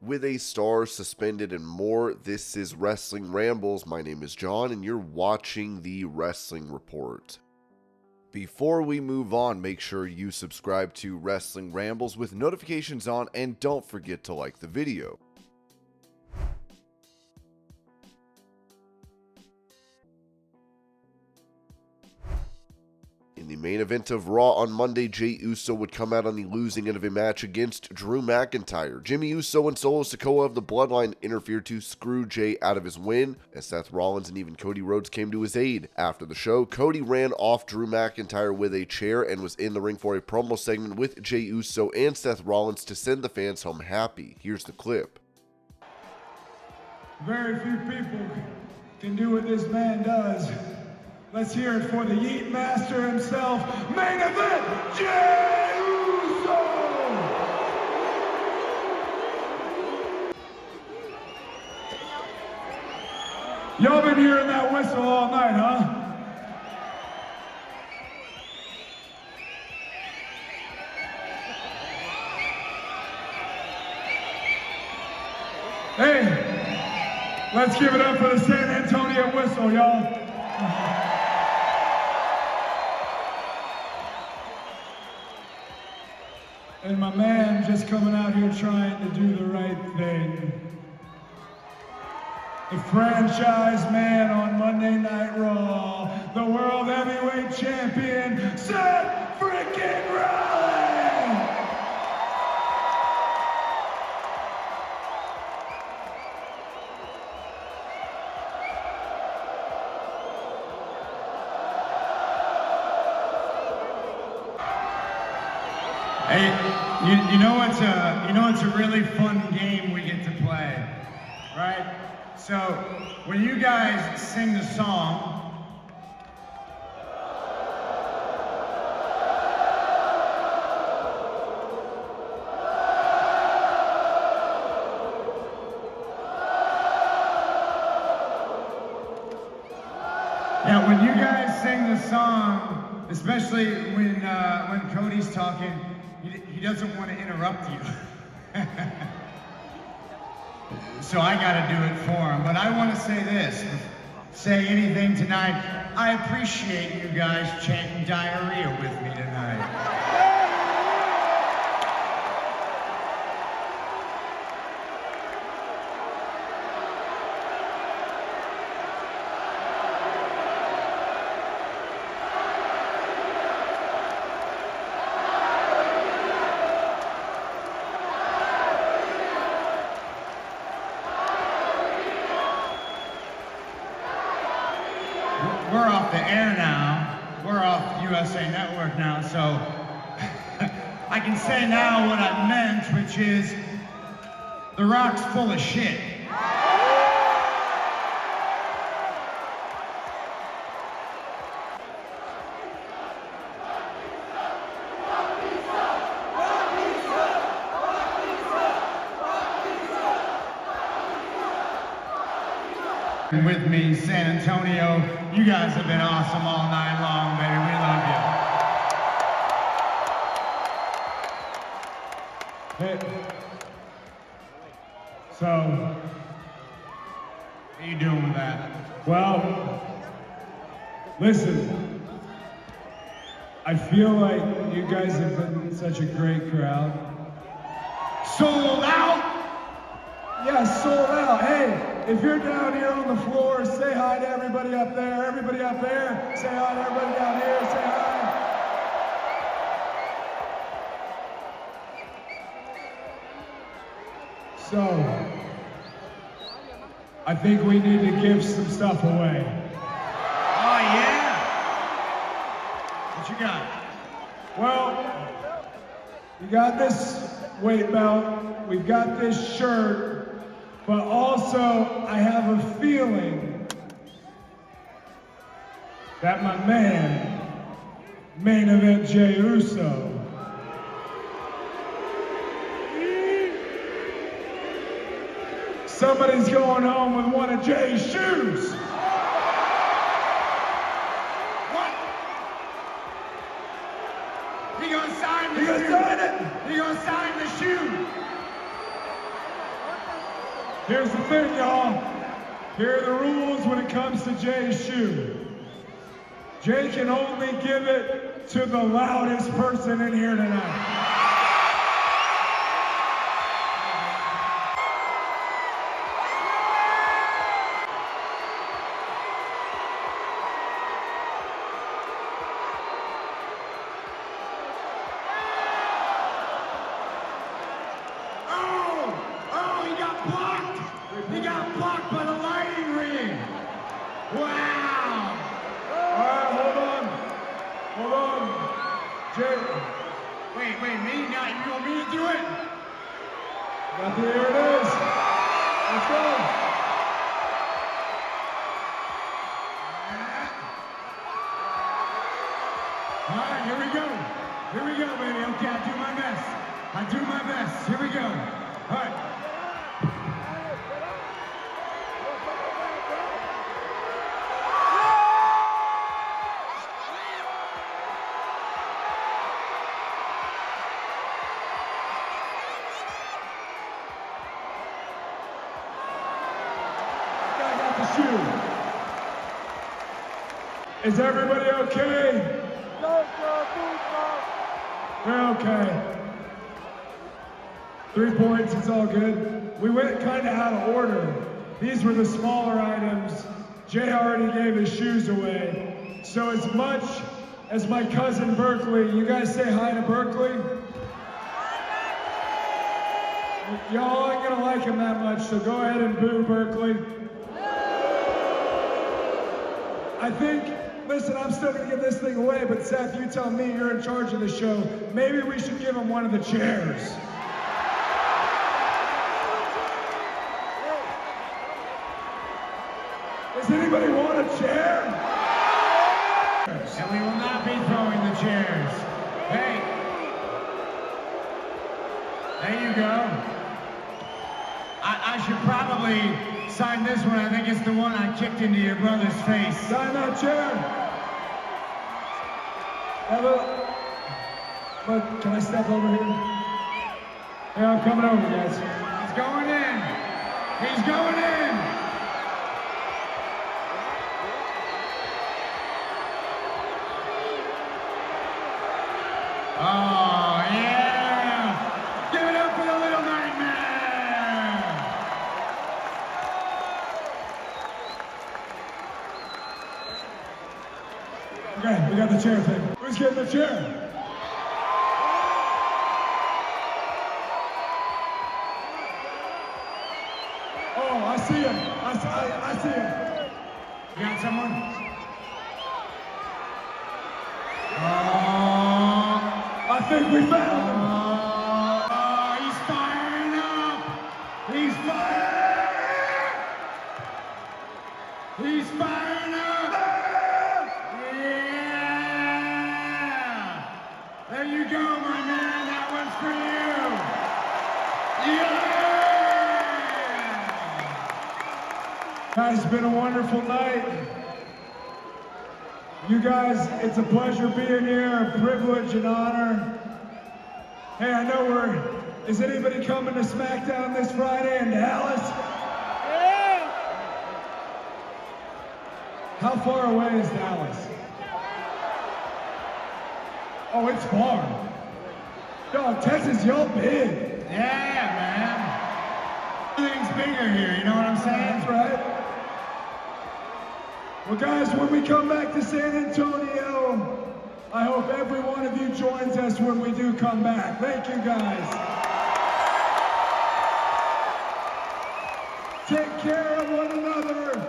with a star suspended and more. This is Wrestling Rambles. My name is John and you're watching the Wrestling Report. Before we move on, make sure you subscribe to Wrestling Rambles with notifications on and don't forget to like the video. In the main event of Raw on Monday, Jey Uso would come out on the losing end of a match against Drew McIntyre. Jimmy Uso and Solo Sikoa of the Bloodline interfered to screw Jey out of his win, as Seth Rollins and even Cody Rhodes came to his aid. After the show, Cody ran off Drew McIntyre with a chair and was in the ring for a promo segment with Jey Uso and Seth Rollins to send the fans home happy. Here's the clip. Very few people can do what this man does. Let's hear it for the Yeet Master himself, main event, Jey Uso! Y'all been hearing that whistle all night, huh? Hey, let's give it up for the San Antonio whistle, y'all. And my man just coming out here trying to do the right thing. The franchise man on Monday Night Raw, the World Heavyweight Champion, Seth freaking Rollins! Hey, you know it's a really fun game we get to play, right? So when you guys sing the song, yeah, when you guys sing the song, especially when Cody's talking. He doesn't want to interrupt you. So I got to do it for him. But I want to say this. Say anything tonight. I appreciate you guys chanting diarrhea with me tonight. We're off the air now. We're off USA Network now, so I can say now what I meant, which is The Rock's full of shit. With me, San Antonio. You guys have been awesome all night long, baby. We love you. Hey. So, What are you doing with that? well, listen. I feel like you guys have been such a great crowd. Sold out? Yeah, sold out. Hey. If you're down here on the floor, say hi to everybody up there. Everybody up there, say hi to everybody down here. Say hi. So, I think we need to give some stuff away. Oh, yeah? What you got? Well, we got this weight belt. We've got this shirt. But also, I have a feeling that my man, main event Jey Uso, somebody's going home with one of Jey's shoes. What? He gonna sign the You gonna shoe? sign it? He gonna sign the shoe? Here's the thing, y'all. Here are the rules when it comes to Jay's shoe. Jay can only give it to the loudest person in here tonight. He got blocked by the lighting ring. Wow. All right, hold on. Jay. Wait, me? Now you want me to do it? Here it is. Let's go. All right, here we go. Here we go, baby. Okay, I do my best. Here we go. All right. Is everybody okay? They're okay. 3 points, it's all good. We went kind of out of order. These were the smaller items. Jay already gave his shoes away. So as much as my cousin Berkeley, you guys say hi to Berkeley? Y'all ain't gonna like him that much, so go ahead and boo Berkeley. I think, listen, I'm still gonna give this thing away, but Seth, you tell me, you're in charge of the show. Maybe we should give him one of the chairs. Does anybody want a chair? And we will not be throwing the chairs. Hey. There you go. I should probably sign this one. I think it's the one I kicked into your brother's face. Sign that chair. But can I step over here? Yeah, I'm coming over, guys. He's going in. He's going in. Oh, yeah. Give it up for the Little Nightmare. Okay, we got the chair thing. Who's getting the chair? Oh, I see him. I see him. You got someone? I think we found him. He's firing up. He's firing. He's firing up. Yeah. There you go, my man. That one's for you. Yeah. Guys, it's been a wonderful night. You guys, it's a pleasure being here, a privilege and honor. Hey, I know is anybody coming to SmackDown this Friday in Dallas? Yeah. How far away is Dallas? Oh, it's far. Yo, Texas, y'all big. Yeah, man. Everything's bigger here, you know what I'm saying? That's right. Well, guys, when we come back to San Antonio, I hope every one of you joins us when we do come back. Thank you, guys. Take care of one another.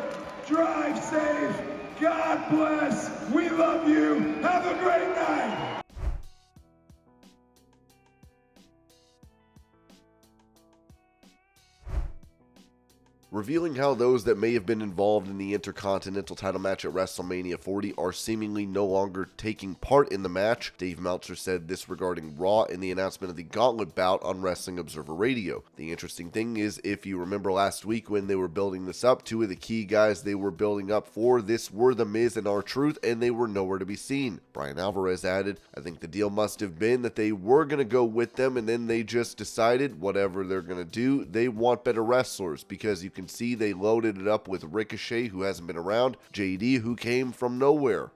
Drive safe. God bless. We love you. Have a great night. revealing how those that may have been involved in the Intercontinental title match at WrestleMania 40 are seemingly no longer taking part in the match. Dave Meltzer said this regarding Raw in the announcement of the Gauntlet bout on Wrestling Observer Radio. The interesting thing is, if you remember last week when they were building this up, two of the key guys they were building up for this were The Miz and R-Truth, and they were nowhere to be seen. Brian Alvarez added, "I think the deal must have been that they were going to go with them, and then they just decided whatever they're going to do, they want better wrestlers, because you can see they loaded it up with Ricochet, who hasn't been around, JD, who came from nowhere."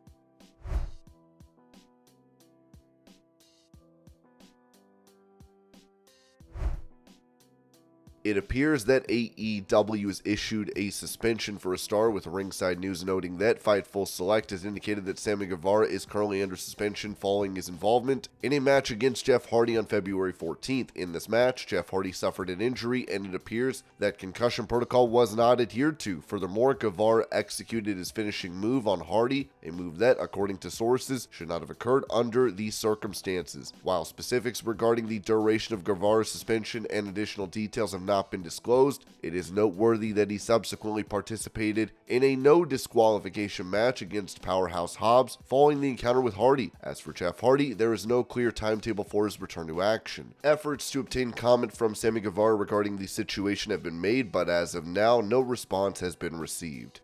It appears that AEW has issued a suspension for a star, with Ringside News noting that Fightful Select has indicated that Sammy Guevara is currently under suspension following his involvement in a match against Jeff Hardy on February 14th. In this match, Jeff Hardy suffered an injury, and it appears that concussion protocol was not adhered to. Furthermore, Guevara executed his finishing move on Hardy, a move that, according to sources, should not have occurred under these circumstances. While specifics regarding the duration of Guevara's suspension and additional details have not been disclosed, it is noteworthy that he subsequently participated in a no disqualification match against Powerhouse Hobbs following the encounter with Hardy. As for Jeff Hardy, there is no clear timetable for his return to action. Efforts to obtain comment from Sammy Guevara regarding the situation have been made, but as of now, no response has been received.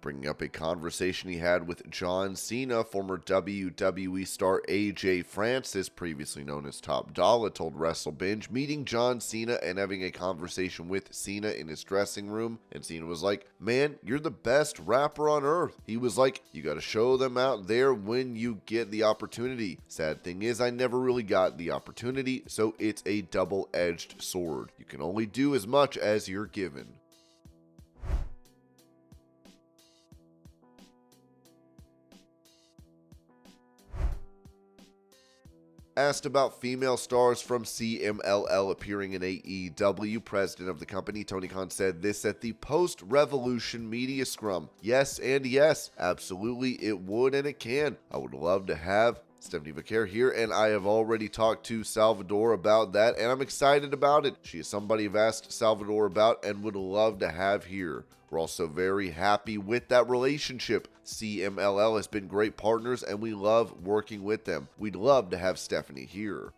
Bringing up a conversation he had with John Cena, former WWE star AJ Francis, previously known as Top Dolla, told WrestleBinge meeting John Cena and having a conversation with Cena in his dressing room, and Cena was like, "Man, you're the best rapper on earth." He was like, "You gotta show them out there when you get the opportunity. Sad thing is, I never really got the opportunity, so it's a double-edged sword. You can only do as much as you're given." Asked about female stars from CMLL appearing in AEW, president of the company, Tony Khan, said this at the post-Revolution media scrum. "Yes and yes, absolutely it would and it can. I would love to have Stephanie Vaquer here, and I have already talked to Salvador about that, and I'm excited about it. She is somebody I've asked Salvador about and would love to have here. We're also very happy with that relationship. CMLL has been great partners, and we love working with them. We'd love to have Stephanie here."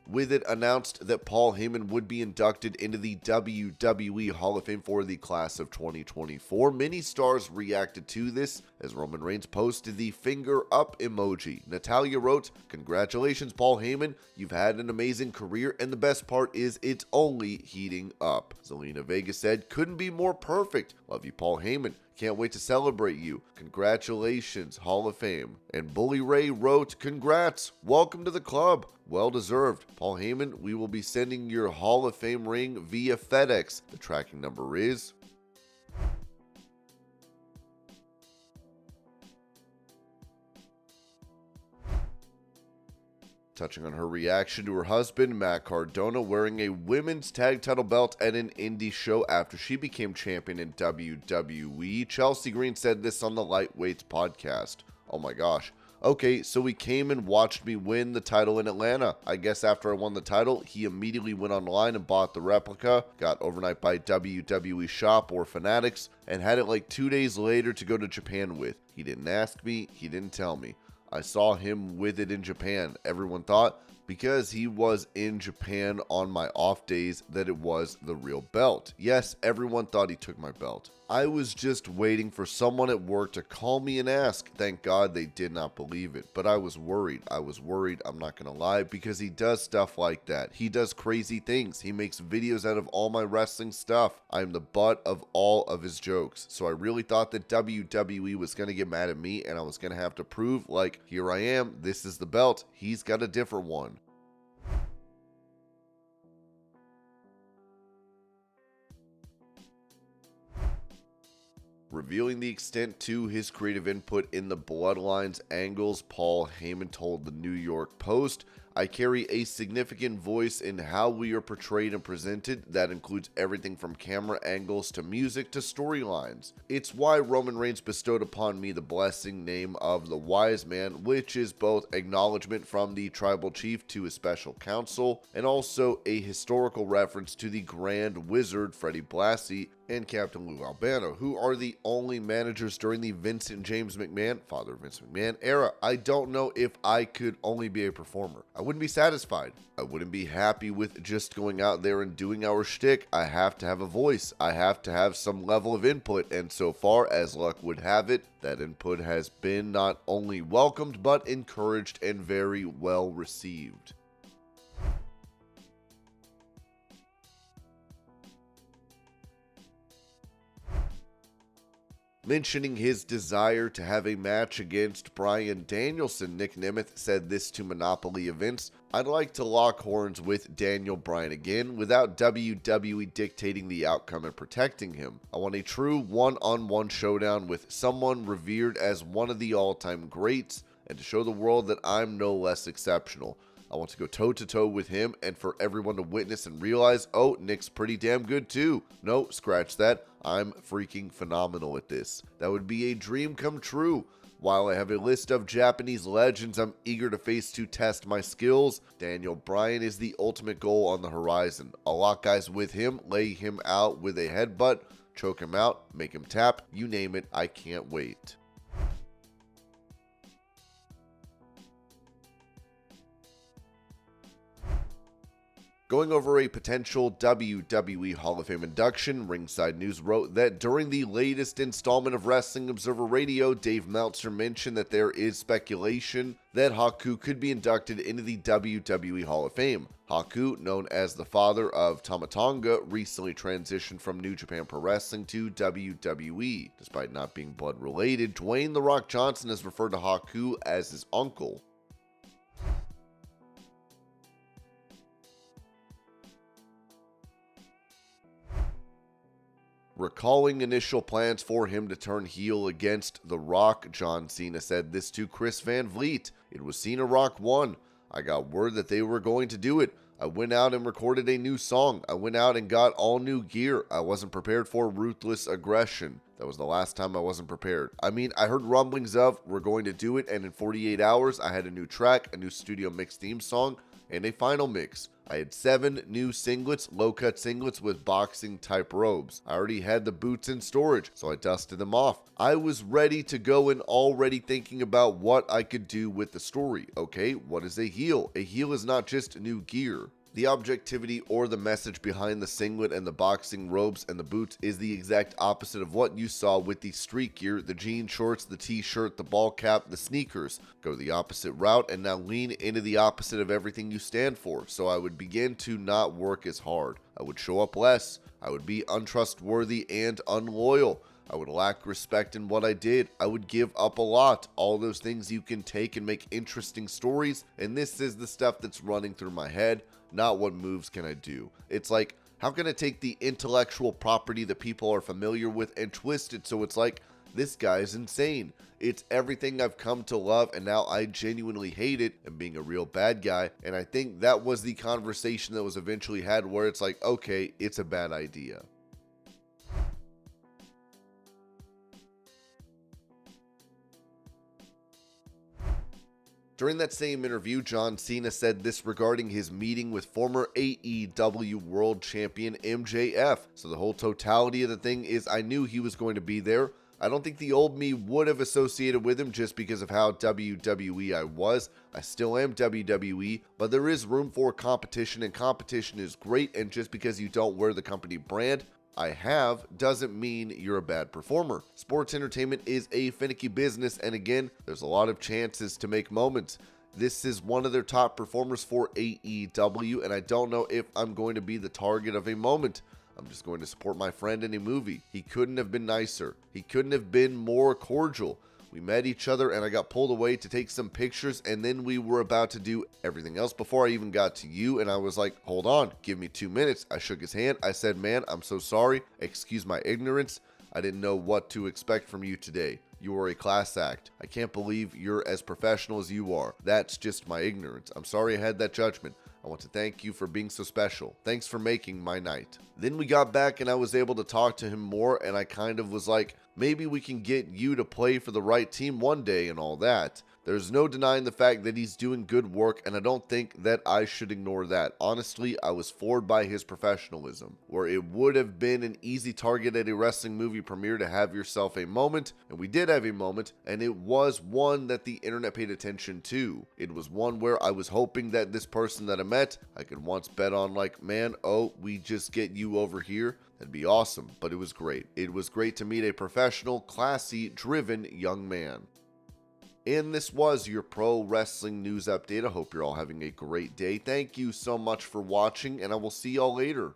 With it announced that Paul Heyman would be inducted into the WWE Hall of Fame for the class of 2024, many stars reacted to this as Roman Reigns posted the finger up emoji. Natalia wrote, "Congratulations, Paul Heyman. You've had an amazing career, and the best part is it's only heating up." Zelina Vega said, "Couldn't be more perfect. Love you, Paul Heyman. Can't wait to celebrate you. Congratulations, Hall of Fame." And Bully Ray wrote, "Congrats. Welcome to the club. Well deserved. Paul Heyman, we will be sending your Hall of Fame ring via FedEx. The tracking number is..." Touching on her reaction to her husband, Matt Cardona, wearing a women's tag title belt at an indie show after she became champion in WWE, Chelsea Green said this on the Lightweights podcast. "Oh my gosh. Okay, so he came and watched me win the title in Atlanta. I guess after I won the title, he immediately went online and bought the replica, got overnight by WWE Shop or Fanatics, and had it like 2 days later to go to Japan with. He didn't ask me, he didn't tell me. I saw him with it in Japan. Everyone thought, because he was in Japan on my off days, that it was the real belt. Yes, everyone thought he took my belt. I was just waiting for someone at work to call me and ask. Thank God they did not believe it, but I was worried. I'm not gonna lie, because he does stuff like that. He does crazy things. He makes videos out of all my wrestling stuff. I'm the butt of all of his jokes. So I really thought that WWE was gonna get mad at me, and I was gonna have to prove, like, here I am, this is the belt, he's got a different one." Revealing the extent to his creative input in the Bloodline's angles, Paul Heyman told the New York Post, "I carry a significant voice in how we are portrayed and presented. That includes everything from camera angles to music to storylines. It's why Roman Reigns bestowed upon me the blessing name of the Wise Man, which is both acknowledgement from the tribal chief to his special counsel, and also a historical reference to the Grand Wizard Freddie Blassie and Captain Lou Albano, who are the only managers during the Vincent James McMahon, father of Vince McMahon, era. I don't know if I could only be a performer. I wouldn't be satisfied. I wouldn't be happy with just going out there and doing our shtick. I have to have a voice. I have to have some level of input, and so far as luck would have it, that input has been not only welcomed, but encouraged and very well received." Mentioning his desire to have a match against Bryan Danielson, Nic Nemeth said this to Monopoly Events, "I'd like to lock horns with Daniel Bryan again without WWE dictating the outcome and protecting him. I want a true one-on-one showdown with someone revered as one of the all-time greats and to show the world that I'm no less exceptional. I want to go toe-to-toe with him and for everyone to witness and realize, oh, Nick's pretty damn good too. No, scratch that. I'm freaking phenomenal at this. That would be a dream come true. While I have a list of Japanese legends I'm eager to face to test my skills, Daniel Bryan is the ultimate goal on the horizon. I'll lock guys with him, lay him out with a headbutt, choke him out, make him tap, you name it, I can't wait." Going over a potential WWE Hall of Fame induction, Ringside News wrote that during the latest installment of Wrestling Observer Radio, Dave Meltzer mentioned that there is speculation that Haku could be inducted into the WWE Hall of Fame. Haku, known as the father of Tama Tonga, recently transitioned from New Japan Pro Wrestling to WWE. Despite not being blood related, Dwayne "The Rock" Johnson has referred to Haku as his uncle. Recalling initial plans for him to turn heel against The Rock, John Cena said this to Chris Van Vliet, "It was Cena Rock 1. I got word that they were going to do it. I went out and recorded a new song. I went out and got all new gear. I wasn't prepared for ruthless aggression. That was the last time I wasn't prepared. I mean, I heard rumblings of, we're going to do it, and in 48 hours, I had a new track, a new studio mix theme song, and a final mix. I had 7 new singlets, low-cut singlets with boxing-type robes. I already had the boots in storage, so I dusted them off. I was ready to go and already thinking about what I could do with the story. Okay, what is a heel? A heel is not just new gear. The objectivity or the message behind the singlet and the boxing robes and the boots is the exact opposite of what you saw with the street gear, the jean shorts, the t-shirt, the ball cap, the sneakers. Go the opposite route and now lean into the opposite of everything you stand for. So I would begin to not work as hard. I would show up less. I would be untrustworthy and unloyal. I would lack respect in what I did. I would give up a lot. All those things you can take and make interesting stories. And this is the stuff that's running through my head. Not what moves can I do. It's like, how can I take the intellectual property that people are familiar with and twist it so it's like, this guy is insane. It's everything I've come to love and now I genuinely hate it and being a real bad guy. And I think that was the conversation that was eventually had where it's like, okay, it's a bad idea. During that same interview, John Cena said this regarding his meeting with former AEW World Champion MJF. So the whole totality of the thing is I knew he was going to be there. I don't think the old me would have associated with him just because of how WWE I was. I still am WWE, but there is room for competition and competition is great, and just because you don't wear the company brand I have doesn't mean you're a bad performer. Sports entertainment is a finicky business, and again, there's a lot of chances to make moments. This is one of their top performers for AEW, and I don't know if I'm going to be the target of a moment. I'm just going to support my friend in a movie. He couldn't have been nicer. He couldn't have been more cordial. We met each other and I got pulled away to take some pictures, and then we were about to do everything else before I even got to you, and I was like, hold on, give me 2 minutes. I shook his hand. I said, man, I'm so sorry. Excuse my ignorance. I didn't know what to expect from you today. You are a class act. I can't believe you're as professional as you are. That's just my ignorance. I'm sorry I had that judgment. I want to thank you for being so special. Thanks for making my night. Then we got back and I was able to talk to him more, and I kind of was like, maybe we can get you to play for the right team one day and all that. There's no denying the fact that he's doing good work, and I don't think that I should ignore that. Honestly, I was floored by his professionalism. Where it would have been an easy target at a wrestling movie premiere to have yourself a moment, and we did have a moment, and it was one that the internet paid attention to. It was one where I was hoping that this person that I met, I could once bet on, like, man, oh, we just get you over here. That'd be awesome, but it was great. It was great to meet a professional, classy, driven young man. And this was your pro wrestling news update. I hope you're all having a great day. Thank you so much for watching, and I will see y'all later.